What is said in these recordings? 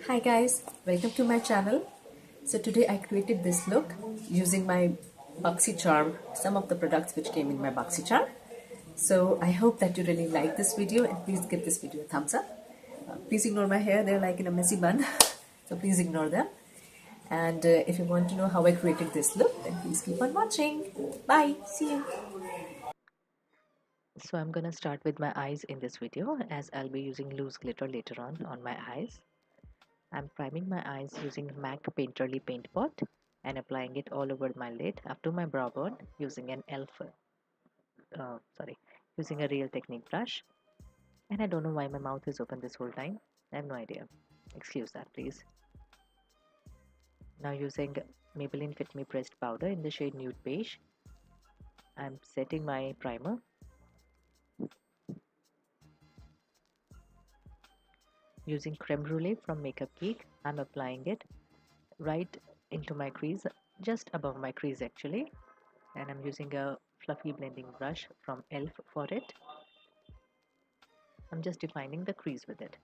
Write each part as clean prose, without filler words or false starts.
Hi guys, welcome to my channel. So today I created this look using my BoxyCharm, some of the products which came in my BoxyCharm. So I hope that you really like this video and please give this video a thumbs up. Please ignore my hair, they're like in a messy bun. So please ignore them. And if you want to know how I created this look, then please keep on watching. Bye, see you. So I'm gonna start with my eyes in this video as I'll be using loose glitter later on my eyes. I'm priming my eyes using MAC Painterly Paint Pot and applying it all over my lid up to my brow bone using an using a Real Technique brush. And I don't know why my mouth is open this whole time. I have no idea. Excuse that please. Now using Maybelline Fit Me Pressed Powder in the shade Nude Beige, I'm setting my primer. Using Creme Brulee from Makeup Geek, I'm applying it right into my crease, just above my crease actually, and I'm using a fluffy blending brush from ELF for it. I'm just defining the crease with it.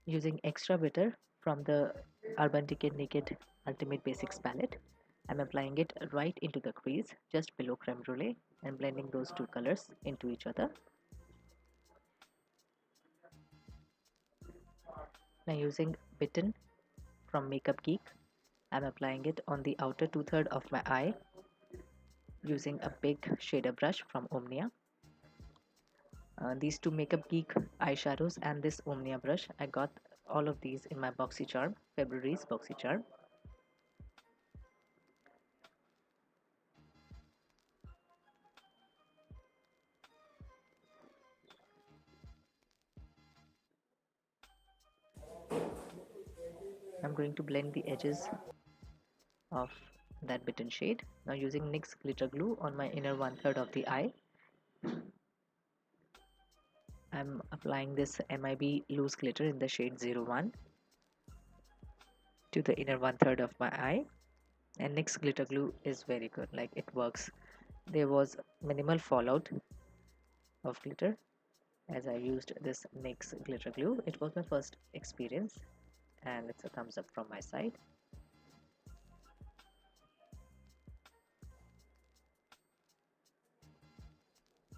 Using Extra Bitter from the Urban Decay Naked Ultimate Basics palette, I'm applying it right into the crease just below Creme Brulee and blending those two colors into each other. Now using Bitten from Makeup Geek, I'm applying it on the outer two-thirds of my eye using a big shader brush from Omnia. These two Makeup Geek eyeshadows and this Omnia brush, I got all of these in my BoxyCharm, February's BoxyCharm. I'm going to blend the edges of that Bitten shade. Now using NYX glitter glue on my inner one-third of the eye, I'm applying this MIB loose glitter in the shade 01 to the inner one-third of my eye. And NYX glitter glue is very good, like it works. There was minimal fallout of glitter as I used this NYX glitter glue. It was my first experience and it's a thumbs up from my side.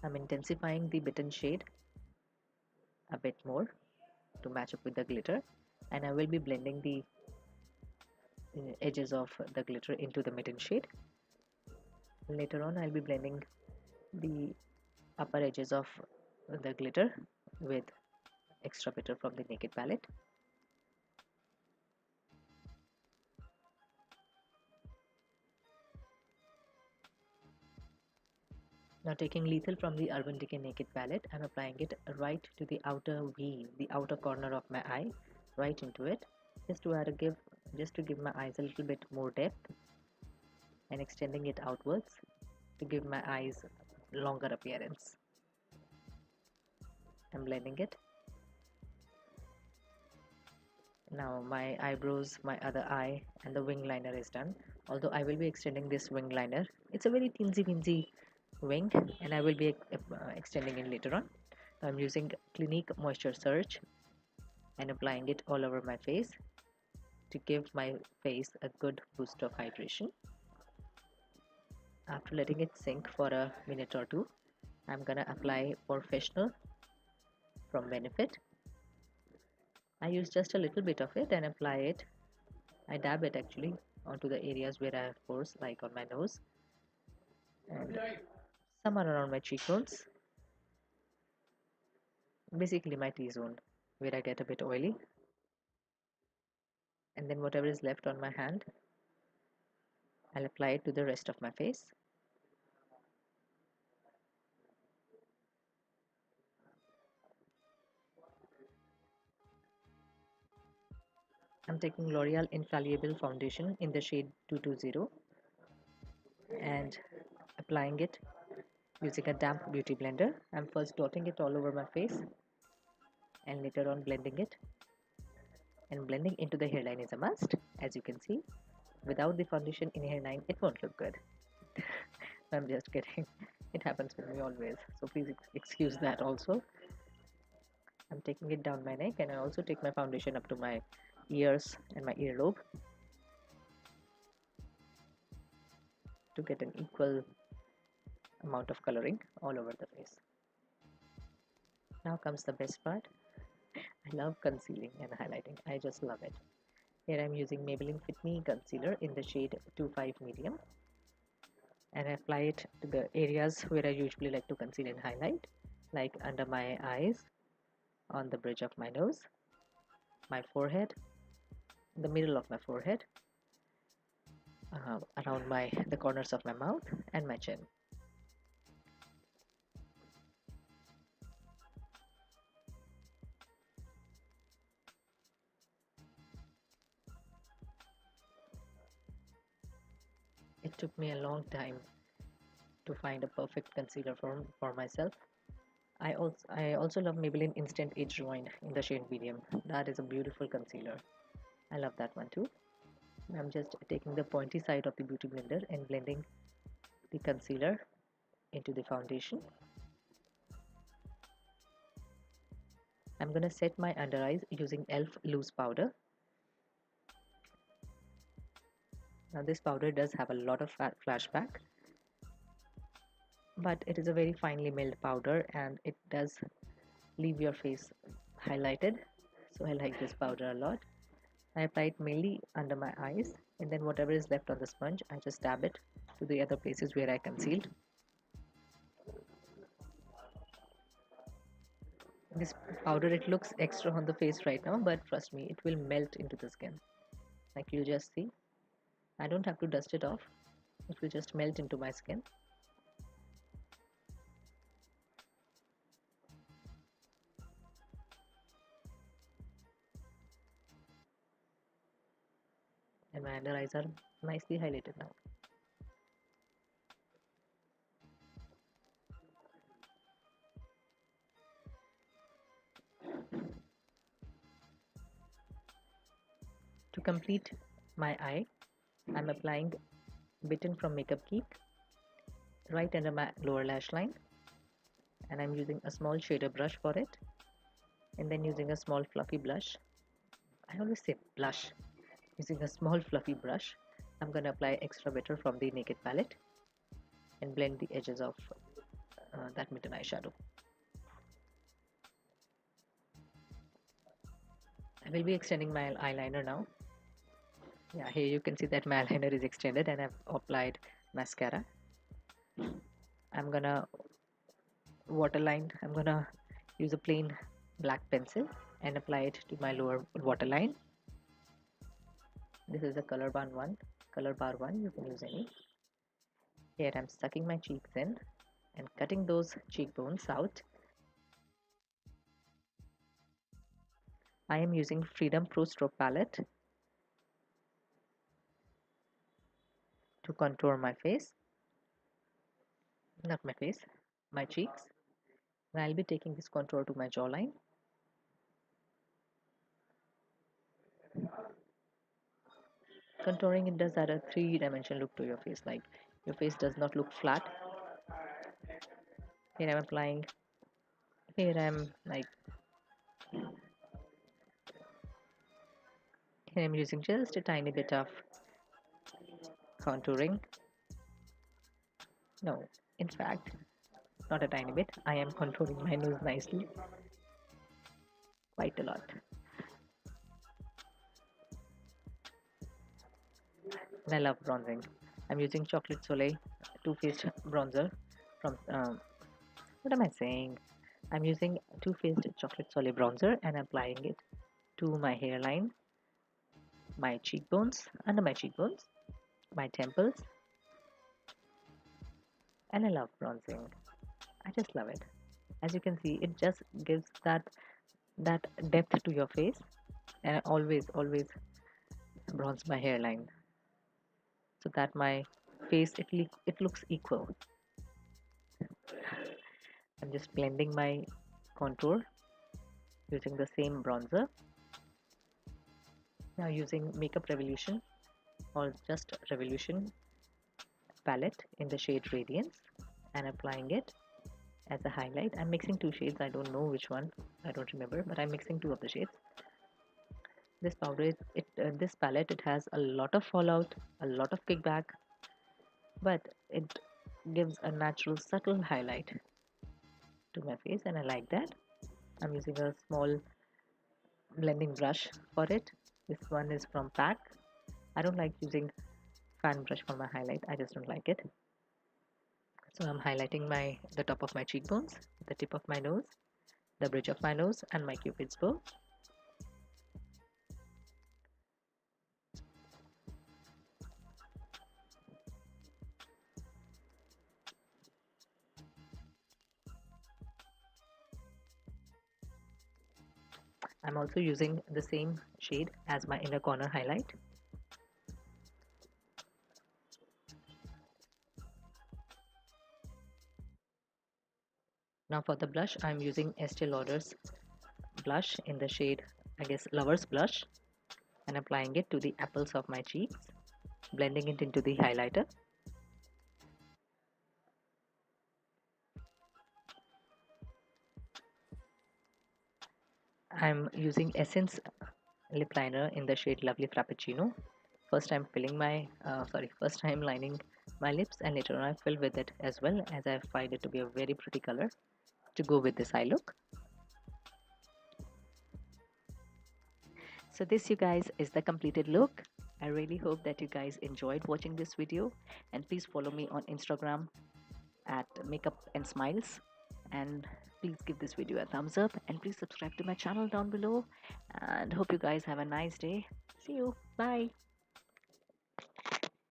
I'm intensifying the Bitten shade a bit more to match up with the glitter, and I will be blending the edges of the glitter into the Bitten shade. Later on I'll be blending the upper edges of the glitter with Extra Bitter from the Naked palette. Now taking Lethal from the Urban Decay Naked palette, I'm applying it right to the outer V, the outer corner of my eye, right into it, just to give my eyes a little bit more depth, and extending it outwards to give my eyes longer appearance. I'm blending it. Now my eyebrows, my other eye, and the wing liner is done. Although I will be extending this wing liner. It's a very teensy weensy wing, and I will be extending it later on. I'm using Clinique Moisture Surge and applying it all over my face to give my face a good boost of hydration. After letting it sink for a minute or two, I'm gonna apply Professional from Benefit. I use just a little bit of it and apply it. I dab it actually onto the areas where I have pores, like on my nose and somewhere around my cheekbones, basically my T-zone where I get a bit oily. And then whatever is left on my hand, I'll apply it to the rest of my face. I'm taking L'Oreal Infallible Foundation in the shade 220 and applying it using a damp beauty blender. I'm first dotting it all over my face and later on blending it. And blending into the hairline is a must, as you can see. Without the foundation in hairline, it won't look good. I'm just kidding. It happens with me always, so please excuse that also. I'm taking it down my neck, and I also take my foundation up to my ears and my earlobe to get an equal amount of coloring all over the face. Now comes the best part. I love concealing and highlighting. I just love it. Here I'm using Maybelline Fit Me Concealer in the shade 25 Medium, and I apply it to the areas where I usually like to conceal and highlight, like under my eyes, on the bridge of my nose, my forehead, the middle of my forehead, around the corners of my mouth and my chin. It took me a long time to find a perfect concealer for myself. I also love Maybelline Instant Age Rewind in the shade medium. That is a beautiful concealer. I love that one too. I'm just taking the pointy side of the beauty blender and blending the concealer into the foundation. I'm gonna set my under eyes using e.l.f. loose powder. Now this powder does have a lot of flashback, but it is a very finely milled powder and it does leave your face highlighted, so I like this powder a lot. I apply it mainly under my eyes, and then whatever is left on the sponge I just dab it to the other places where I concealed. This powder, it looks extra on the face right now, but trust me, it will melt into the skin. Like you just see, I don't have to dust it off, it will just melt into my skin. And my under eyes are nicely highlighted now. To complete my eye, I'm applying Bitten from Makeup Geek right under my lower lash line, and I'm using a small shader brush for it, and then using a small fluffy blush. I always say blush. Using a small fluffy brush, I'm going to apply Extra Bitter from the Naked palette and blend the edges of that mitten eyeshadow. I will be extending my eyeliner now. Yeah, here you can see that my eyeliner is extended and I've applied mascara. I'm gonna I'm gonna use a plain black pencil and apply it to my lower waterline. This is a color bar one, you can use any. Here I'm sucking my cheeks in and cutting those cheekbones out. I am using Freedom Pro Stroke palette to contour my face, not my face, my cheeks. And I'll be taking this contour to my jawline. Contouring, it does add a three-dimensional look to your face, like your face does not look flat. Here I'm applying, here I'm like, here I'm using just a tiny bit of contouring. No, in fact, not a tiny bit. I am contouring my nose nicely, quite a lot. And I love bronzing. I'm using Chocolate Soleil Too Faced bronzer from, what am I saying? I'm using Too Faced Chocolate Soleil bronzer and applying it to my hairline, my cheekbones, under my cheekbones, my temples, and I love bronzing. I just love it. As you can see, it just gives that depth to your face, and I always bronze my hairline so that my face it looks equal. I'm just blending my contour using the same bronzer. Now using Makeup Revolution or just Revolution palette in the shade Radiance and applying it as a highlight. I'm mixing two shades. I don't know which one. I don't remember, but I'm mixing two of the shades. This powder, this palette, it has a lot of fallout, a lot of kickback, but it gives a natural, subtle highlight to my face, and I like that. I'm using a small blending brush for it. This one is from PAC. I don't like using fan brush for my highlight. I just don't like it. So I'm highlighting the top of my cheekbones, the tip of my nose, the bridge of my nose, and my cupid's bow. I'm also using the same shade as my inner corner highlight. Now for the blush, I'm using Estee Lauder's blush in the shade, I guess, Lover's Blush, and applying it to the apples of my cheeks, blending it into the highlighter. I'm using Essence lip liner in the shade Lovely Frappuccino. First I'm first I'm lining my lips, and later on I fill with it as well, as I find it to be a very pretty color to go with this eye look. So this, you guys, is the completed look. I really hope that you guys enjoyed watching this video, and please follow me on Instagram at Makeup and Smiles, and please give this video a thumbs up, and please subscribe to my channel down below, and hope you guys have a nice day. See you. Bye.